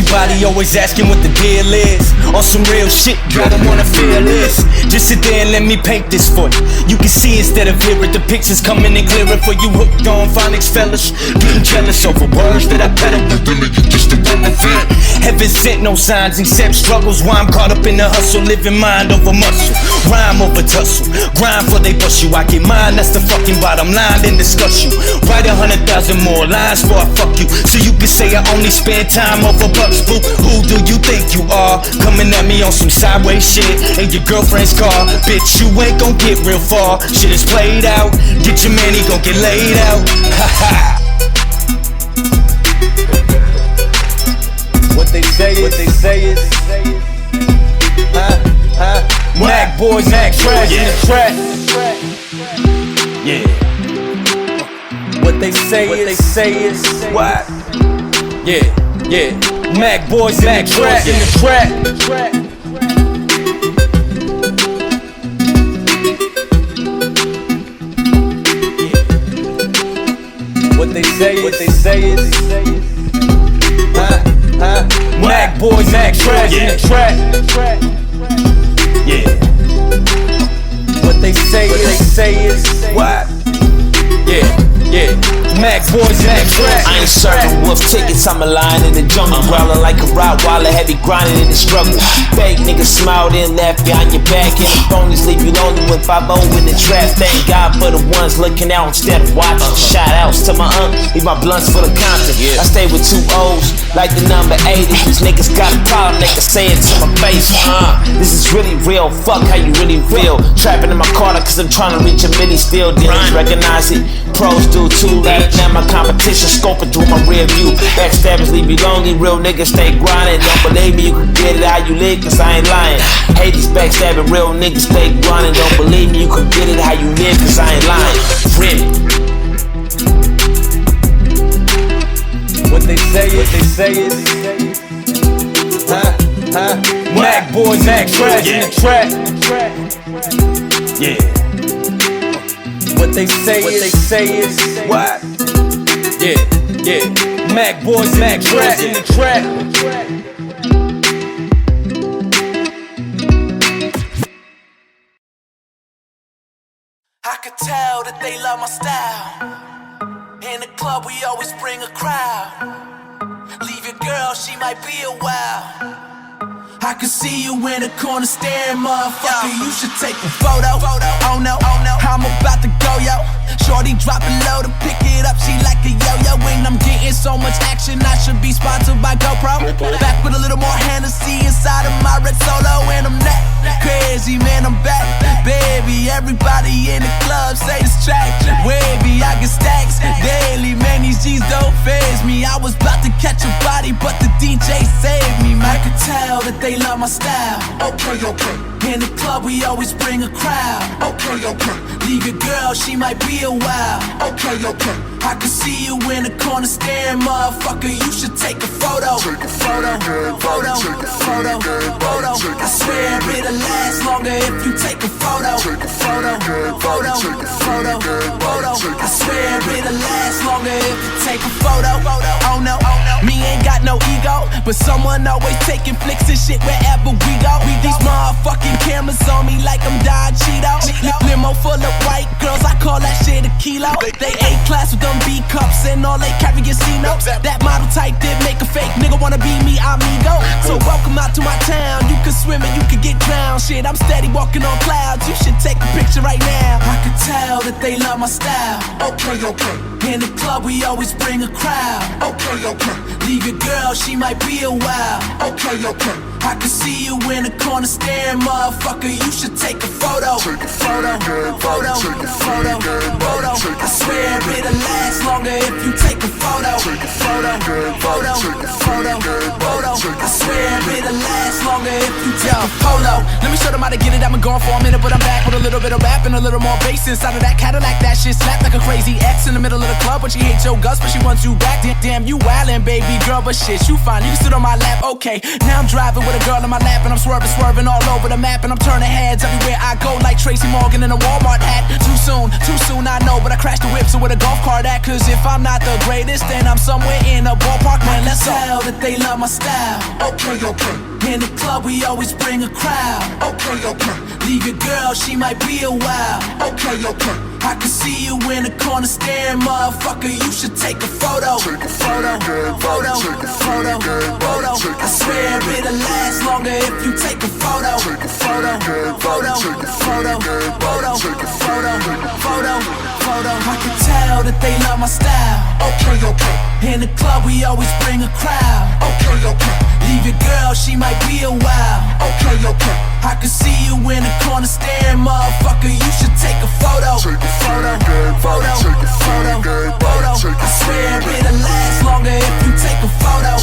Everybody always asking what the deal is. On some real shit, y'all don't wanna feel this. Just sit there and let me paint this for you. You can see instead of hearing the pictures coming in clearer for you hooked on phonics fellas. Getting jealous over words that I peddle, but then you just a benefit. Heaven sent no signs except struggles. Why I'm caught up in the hustle, living mind over muscle, rhyme over tussle, grind for they bust you. I get mine, that's the fucking bottom line, then discuss you. Write 100,000 more lines before I fuck you, so you can say I only spend time over bucks, boo. Who do you think you are? Coming at me on some sideways shit in your girlfriend's car. Bitch, you ain't gon' get real far. Shit is played out. Get your man, he gon' get laid out. Ha ha. What they say is, Mac boys, Mac trash in the track. Yeah. What they say is, what? Yeah. Mac boys, Mac trash in the track. What they say is, Mac boys, Mac trash in the track. Yeah. What they say is, what? Yeah. Mac boys, Mac track. I ain't serving wolf tickets, I'm a lion in the jungle, growling like a Rottweiler, heavy grinding in the struggle. Fake niggas smiled and left behind your back, and the phonies leave you lonely when 5-0 in the trap. Thank God for the ones looking out instead of watching. Shout outs to my leave my blunts full of Compton. I stay with 2 O's, like the number 80. These niggas got a problem, they can say it to my face. This is really real, fuck how you really feel. Trapping in my corner cause I'm trying to reach a milli still. Dealers recognize it, pros do too late. Now my competition scoping through my rear view. Backstabbers leave you lonely, real niggas stay grinding. Don't believe me, you can get it how you live, cause I ain't lying. Hate these backstabbing, real niggas stay grinding. Don't believe me, you can get it how you live, cause I ain't lying. Rip. What they say is, Mac boys, Mac trash in the track. Yeah. What they say is, what? Yeah. Mac boys, Mac trash in the track. I could tell that they love my style. In the club we always bring a crowd. Leave your girl, she might be a while. I can see you in the corner staring, motherfucker. You should take a photo. Oh no, I'm about to go, yo. Shorty dropping low to pick it up, she like a yo-yo. When I'm getting so much action, I should be sponsored by Gopro. Back with a little more Hennessy inside of my red Solo. And I'm that crazy, man, I'm back. Baby, everybody in the club say this track wavy, I get stacks daily, man, these G's don't faze me. I was about to catch a body, but the DJ saved me. I could tell that they love my style. Okay. In the club we always bring a crowd. Okay. Leave your girl, she might be a while. Okay. I can see you in the corner staring, motherfucker. You should take a photo. Photo. I swear it'll last longer if you take a photo. Photo. I swear it'll last longer if you take a photo. Oh no, me ain't got no ego, but someone always taking flicks and shit wherever we go. These motherfucking cameras on me like I'm Don Cheeto. Limo full of white girls, I call that shit a kilo. They A-class with them B cups and all they carry is C-notes. That model type did make a fake nigga wanna be me, amigo. So welcome out to my town. You can swim and you can get drowned. Shit, I'm steady walking on clouds. You should take a picture right now. I can tell that they love my style. Okay. In the club we always bring a crowd. Okay. Leave your girl, she might be a while. Okay. I can see you in the corner staring, motherfucker. You should take a photo. Photo. I swear it'll last longer if you take a photo. Photo. I swear it'll last longer if you take a photo. Let me show them how to get it. I've been gone for a minute, but I'm back with a little bit of rap and a little more bass inside of that Cadillac. That shit slap like a crazy Easy X in the middle of the club when she hates your guts, but she wants you back. Damn, you wildin', baby girl, but shit, you fine. You can sit on my lap, okay. Now I'm driving with a girl in my lap, and I'm swerving all over the map, and I'm turning heads everywhere I go, like Tracy Morgan in a Walmart hat. Too soon, I know, but I crashed the whip, so with a golf cart at. Cause if I'm not the greatest, then I'm somewhere in a ballpark, man. Let's tell that they love my style. Okay. In the club, we always bring a crowd. Okay. Leave your girl, she might be a while. Okay. I can see you in the corner staring, motherfucker. You should take a photo. Photo. I swear it'll last longer if you take a photo. Photo. I can tell that they love my style. Okay. In the club, we always bring a crowd. Okay. Leave your girl, she might be a while. Okay. I can see you in the corner staring, motherfucker. You should take a photo. Photo. I swear it'll last longer if you take a photo.